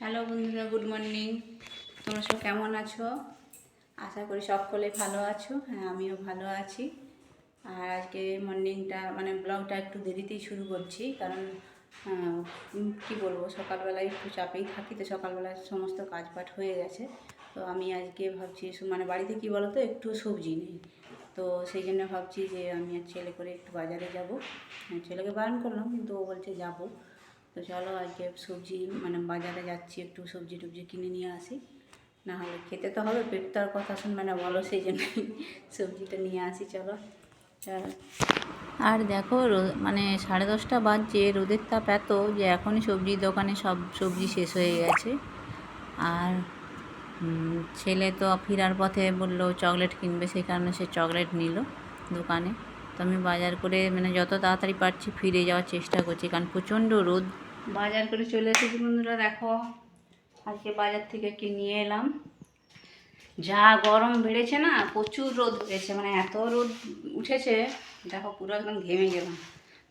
Hello বন্ধুরা, good morning. তোমরা সব কেমন আছো? আশা করি সকলে ভালো আছো। হ্যাঁ, আমিও ভালো আছি। আর আজকে মর্নিংটা ব্লগটা একটু দেরিতেই শুরু করছি, কারণ কি বলবো, সকালবেলায় একটু চাপেই থাকি, তো সকালবেলায় সমস্ত কাজবাজ হয়ে গেছে। তো আমি আজকে ভাবছি বাড়িতে কি বলো তো, একটু সবজি নেই। তো সেই জন্য ভাবছি যে আমি আর ছেলে করে একটু বাজারে যাব। ছেলেকে বারণ করলাম, কিন্তু ও বলছে যাবো। তো চলো আজকে সবজি বাজারে যাচ্ছি, একটু সবজি টবজি কিনে নিয়ে আসি। না হলে খেতে তো হবে, পেট তো আর কথা শুনবে না বলো, সেই জন্যই সবজিটা নিয়ে আসি। চলো চলো। আর দেখো, 10:30 বাজছে, রোদের তাপ এত যে এখনই সবজির দোকানে সব সবজি শেষ হয়ে গেছে। আর ছেলে তো ফেরার পথে বললো চকলেট কিনবে, সেই কারণে সে চকলেট নিল দোকানে। তো আমি বাজার করে যত তাড়াতাড়ি পারছি ফিরে যাওয়ার চেষ্টা করছি, কারণ প্রচণ্ড রোদ। বাজার করে চলে এসেছি বন্ধুরা, দেখো আজকে বাজার থেকে কি নিয়ে এলাম। যা গরম বেড়েছে না, প্রচুর রোদ বেড়েছে, এত রোদ উঠেছে, দেখো পুরো একদম ঘেমে গেলাম।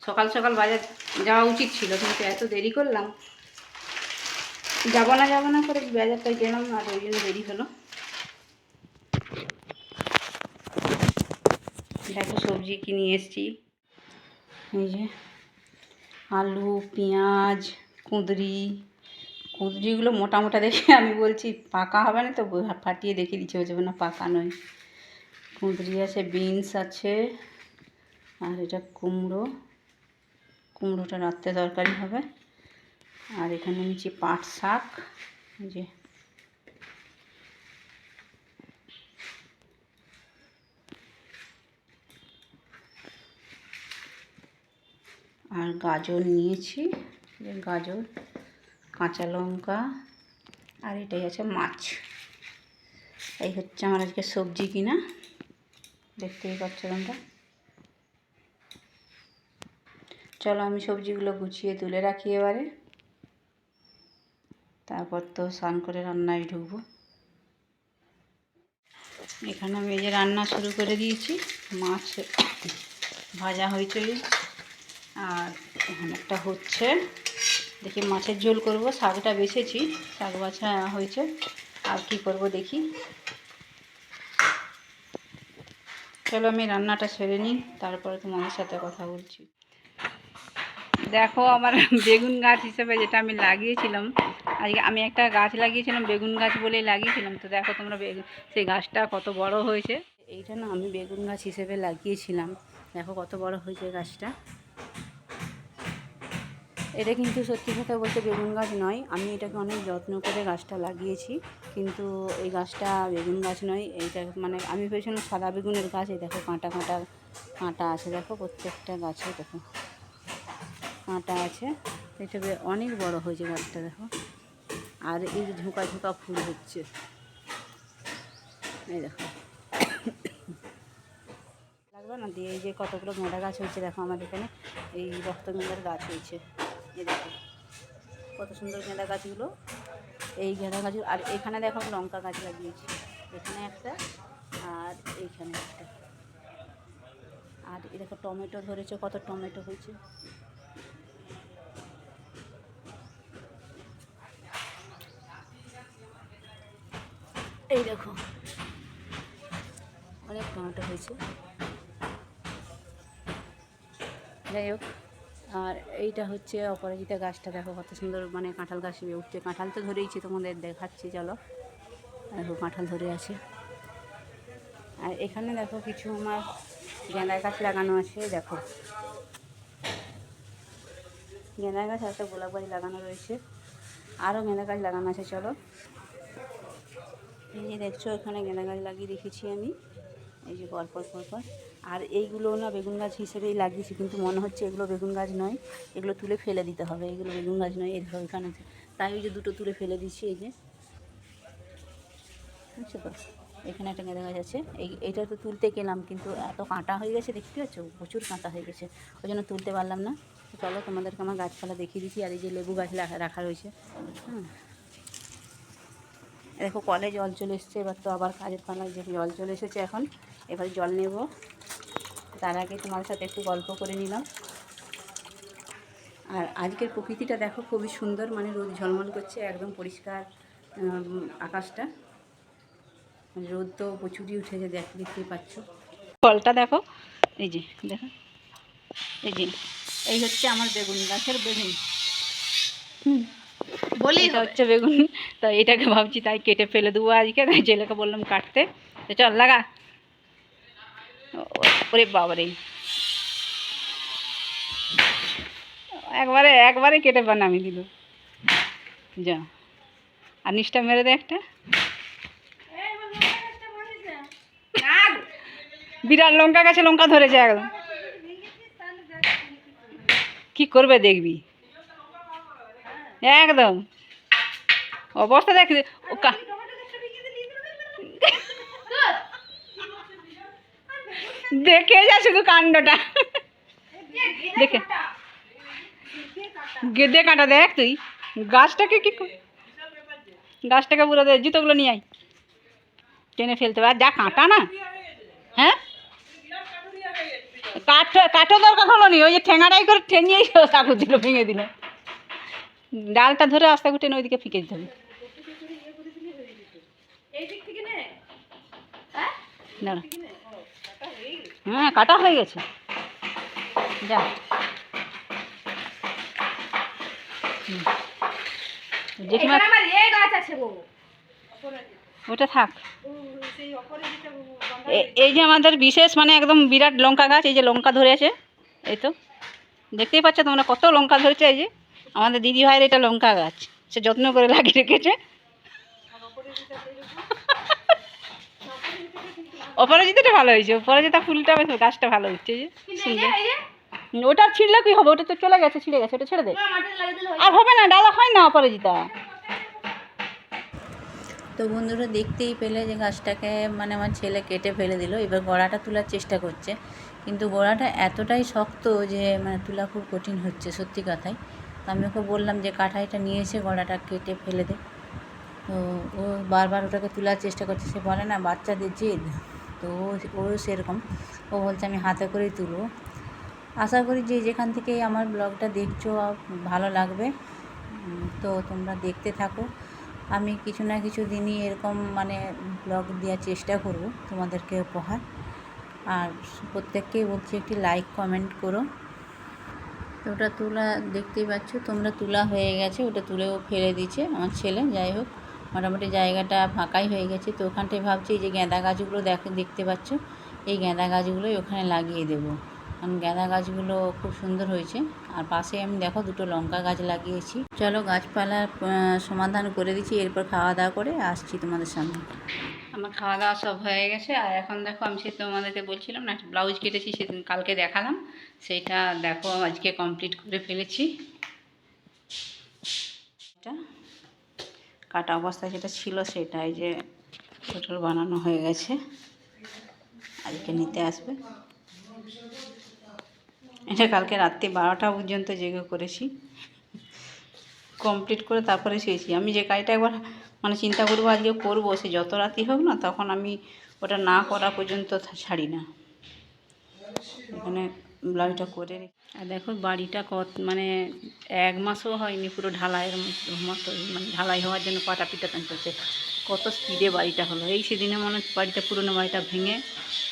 সকাল সকাল বাজার যাওয়া উচিত ছিল, কিন্তু এত দেরি করলাম, যাবো না করে বাজারটা গেলাম, আর ওই জন্য দেরি হলো। দেখো সবজি কিনে এসছি, এই যে আলু, পেঁয়াজ, কুঁদরিগুলো মোটা মোটা দেখে আমি বলছি পাকা হবে না, তো ফাটিয়ে দেখিয়ে দিচ্ছে, বলছে না পাকা নয়। কুঁদরি আছে, বিনস আছে, আর এটা কুমড়োটা রাত্রে তরকারি হবে। আর এখানে নিচ্ছি পাট শাক, এই যে আর গাজর নিয়েছি, গাজর, কাঁচা লঙ্কা, আর এটাই আছে মাছ। এই হচ্ছে আমার আজকে সবজি কিনা, দেখতেই পাচ্ছ তোমরা। চলো আমি সবজিগুলো গুছিয়ে তুলে রাখি এবারে, তারপর তো স্নান করে রান্নায় ঢুকবো। এখানে আমি এই যে রান্না শুরু করে দিয়েছি, মাছ ভাজা হয়েছে, আর এখানে একটা হচ্ছে, দেখি মাছের ঝোল করব। শাকটা বেছেছি, শাক বাছা হয়েছে, আর কি করব দেখি। চলো আমি রান্নাটা সেরে নিই, তারপরে তোমাদের সাথে কথা বলছি। দেখো আমার বেগুন গাছ হিসেবে যেটা আমি লাগিয়েছিলাম, আজকে আমি একটা গাছ লাগিয়েছিলাম, বেগুন গাছ বলেই লাগিয়েছিলাম। তো দেখো তোমরা সেই গাছটা কত বড় হয়েছে। এইটা না আমি বেগুন গাছ হিসেবে লাগিয়েছিলাম, দেখো কত বড় হয়েছে গাছটা। এটা কিন্তু সত্যি কথা বলতে বেগুন গাছ নয়, আমি এটাকে অনেক যত্ন করে গাছটা লাগিয়েছি, কিন্তু এই গাছটা বেগুন গাছ নয়। এইটা আমি ভেবেছিলাম সাদা বেগুনের গাছ। এই দেখো কাঁটা আছে, দেখো প্রত্যেকটা গাছে দেখো কাঁটা আছে। এটা অনেক বড় হয়েছে গাছটা, দেখো। আর এই যে ঝোঁকা ঝোঁকা ফুল হচ্ছে, এই দেখো লাগবে না দিয়ে। এই যে কতগুলো গেঁদা গাছ হয়েছে, দেখো আমাদের এখানে এই রক্তগেঁদার গাছ হয়েছে, এই দেখো কত সুন্দর গেঁদা গাছগুলো, এই গেঁদা গাছ। আর এখানে দেখো লঙ্কা গাছ লাগিয়েছি, এখানে একটা আর এইখানে একটা। আর এই দেখো টমেটো ধরেছে, কত টমেটো হয়েছে। এই দেখো অনেক টমেটো হয়েছে, যাই হোক। আর এইটা হচ্ছে অপরাজিতা গাছটা, দেখো কত সুন্দর, কাঁঠাল গাছ উঠছে। কাঁঠাল তো ধরেইছি, তোমাদের দেখাচ্ছি, চলো। দেখো কাঁঠাল ধরে আছে। আর এখানে দেখো কিছু আমার গেঁদা গাছ লাগানো আছে, দেখো গেঁদা গাছ, একটা গোলাপ গাছ লাগানো রয়েছে, আরও গেঁদা গাছ লাগানো আছে। চলো, এই যে দেখছো এখানে গেঁদা গাছ লাগিয়ে রেখেছি আমি, এই যে পরপর। আর এইগুলো না বেগুন গাছ হিসেবেই লাগিয়েছি, কিন্তু মনে হচ্ছে এগুলো বেগুন গাছ নয়, এগুলো তুলে ফেলে দিতে হবে, এগুলো বেগুন গাছ নয়। এই দেখো এখানে, তাই ওই যে দুটো তুলে ফেলে দিচ্ছি, এই যে বুঝছো তো। এখানে একটা গেঁদা গাছ আছে, এইটা তো তুলতে গেলাম, কিন্তু এত কাঁটা হয়ে গেছে, দেখতে পাচ্ছ প্রচুর কাঁটা হয়ে গেছে, ওই জন্য তুলতে পারলাম না। চলো তোমাদেরকে আমার গাছপালা দেখিয়ে দিচ্ছি। আর এই যে লেবু গাছ রাখা রয়েছে, হ্যাঁ। দেখো কলে জল চলে এসছে, এবার তো আবার কাজের পালায় যে জল চলে এসেছে এখন, এবারে জল নেব। তার আগে তোমার সাথে একটু গল্প করে নিলাম। আর আজকের প্রকৃতিটা দেখো খুবই সুন্দর, মানে রোদ ঝলমল করছে, একদম পরিষ্কার আকাশটা, মানে রোদ তো প্রচুরই উঠেছে, দেখতেই পাচ্ছ। ফলটা দেখো, এই যে দেখো, এই যে এই হচ্ছে আমার বেগুন গাছের বেগুন, বলি এটা হচ্ছে বেগুন। তো এটাকে ভাবছি তাই কেটে ফেলে দেবো আজকে, তাই ছেলেকে বললাম কাটতে, তো চল লাগা। ওরে বাবারে, একবারে একবারে কেটে নামিয়ে দিল, যা। আর নিচটা মেরে দে একটা, বিরাট লঙ্কা গাছে লঙ্কা ধরেছে একদম, কি করবে দেখবি, একদম অবস্থা দেখ। দেখে যা শুধু কাণ্ডটা, দেখে গেদে কাঁটা দেখ তুই, গাছটাকে কি গাছটাকে পুরো দে, জুতোগুলো নিয়ে আয়, টেনে ফেলতে হবে। আর যা কাঁটা না, হ্যাঁ কাঠও দরকার হলো নি, ওই যে ঠেঙাটাই করে ঠেঙিয়েই চাকু দিল, ভেঙে দিল। ডালটা ধরে আস্তে করে টেনে ওইদিকে ফিকে দিতে হবে। হ্যাঁ কাটা হয়ে গেছে, যা। ওটা থাক। এই যে আমাদের বিশেষ মানে একদম বিরাট লঙ্কা গাছ, এই যে লঙ্কা ধরে আছে, এই তো দেখতেই পাচ্ছ তোমরা কত লঙ্কা ধরেছে। এই যে আমাদের দিদি ভাইয়ের এটা লঙ্কা গাছ, সে যত্ন করে লাগিয়ে রেখেছে। অপরাজিতাটা ভালো হয়েছে, অপরাজিতা ফুলটা বেশ, গাছটা ভালো হচ্ছে, যে সুন্দর। ওটা ছিঁড়লে কি হবে, ওটা তো চলে গেছে, ছিঁড়ে গেছে, ওটা ছেড়ে দে, আর হবে না, ডালা হয় না অপরাজিতা। তো বন্ধুরা দেখতেই পেলে যে গাছটাকে মানে আমার ছেলে কেটে ফেলে দিল, এবার গোড়াটা তোলার চেষ্টা করছে, কিন্তু গোড়াটা এতটাই শক্ত যে মানে তোলা খুব কঠিন হচ্ছে সত্যি কথাই। তো আমি ওকে বললাম যে কাঠাইটা নিয়ে এসে গোড়াটা কেটে ফেলে দে, তো ও বারবার ওটাকে তোলার চেষ্টা করছে। সে বলে না বাচ্চাদের জেদ, তো ও সেরকম, ও বলছে আমি হাতে করেই তুলব। আশা করি যে যেখান থেকে আমার ব্লগটা দেখছো ভালো লাগবে, তো তোমরা দেখতে থাকো। আমি কিছু না কিছু দিনই এরকম মানে ব্লগ দেওয়ার চেষ্টা করব তোমাদেরকে উপহার। আর প্রত্যেককেই বলছি একটি লাইক কমেন্ট করো। তো ওটা তোলা দেখতেই পাচ্ছ তোমরা, তোলা হয়ে গেছে, ওটা তুলেও ফেলে দিয়েছে আমার ছেলে। যাই হোক, মোটামুটি জায়গাটা ফাঁকাই হয়ে গেছে। তো ওখানটায় ভাবছি এই যে গাঁদা গাছগুলো দেখতে পাচ্ছ, এই গাঁদা গাছগুলোই ওখানে লাগিয়ে দেবো, কারণ গাঁদা গাছগুলো খুব সুন্দর হয়েছে। আর পাশে আমি দেখো দুটো লঙ্কা গাছ লাগিয়েছি। চলো গাছপালার সমাধান করে দিচ্ছি, এরপর খাওয়া দাওয়া করে আসছি তোমাদের সামনে। আমার খাওয়া দাওয়া সব হয়ে গেছে, আর এখন দেখো আমি সে তোমাদেরকে বলছিলাম না ব্লাউজ কেটেছি, সেদিন কালকে দেখালাম, সেইটা দেখো আজকে কমপ্লিট করে ফেলেছি। এটা কাটা অবস্থায় যেটা ছিল সেটাই যে টোটাল বানানো হয়ে গেছে, আজকে নিতে আসবে। এটা কালকে রাত্রি 12টা পর্যন্ত জেগে করেছি, কমপ্লিট করে তারপরে শুয়েছি। আমি যে কাজটা একবার মানে চিন্তা করবো আজকে করবো, সে যত রাতি হোক না, তখন আমি ওটা না করা পর্যন্ত ছাড়ি না। এখানে ব্লাউজটা করে। আর দেখো বাড়িটা মানে 1 মাসও হয়নি, পুরো ঢালাইয়ের মতো, মানে ঢালাই হওয়ার জন্য পাটা পিটা চলছে। কত স্পিডে বাড়িটা হলো, এই সেদিনে মনে হচ্ছে বাড়িটা, পুরোনো বাড়িটা ভেঙে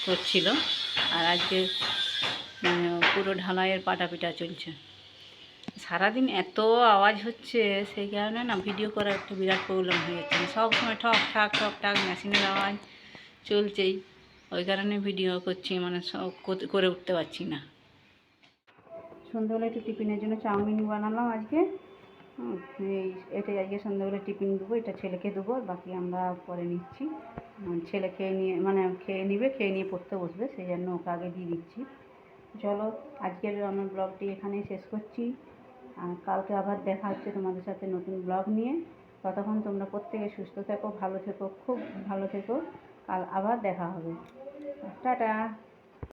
করছিল, আর আজকে পুরো ঢালাইয়ের পাটা পিটা চলছে। সারাদিন এত আওয়াজ হচ্ছে, সেই কারণে না ভিডিও করার একটা বিরাট প্রবলেম হয়ে যাচ্ছে। সবসময় ঠক ঠাক ঠক ঠাক মেশিনের আওয়াজ চলছেই, ওই কারণে ভিডিও করছি, মানে সব করে উঠতে পারছি না। সন্ধ্যাবেলা একটু টিফিনের জন্য চাউমিন বানালাম আজকে, এটাই আজকে সন্ধ্যাবেলা টিফিন দেবো, এটা ছেলেকে দেবো, বাকি আমরা পরে নিচ্ছি। ছেলে খেয়ে নিয়ে মানে খেয়ে নিয়ে পড়তে বসবে, সেই জন্য ওকে আগে দিয়ে দিচ্ছি। চলো আজকের আমার ব্লগটি এখানেই শেষ করছি, আর কালকে আবার দেখা হচ্ছে তোমাদের সাথে নতুন ব্লগ নিয়ে। ততক্ষণ তোমরা প্রত্যেকে সুস্থ থেকো, ভালো থেকো, খুব ভালো থেকো। কাল আবার দেখা হবে, টাটা।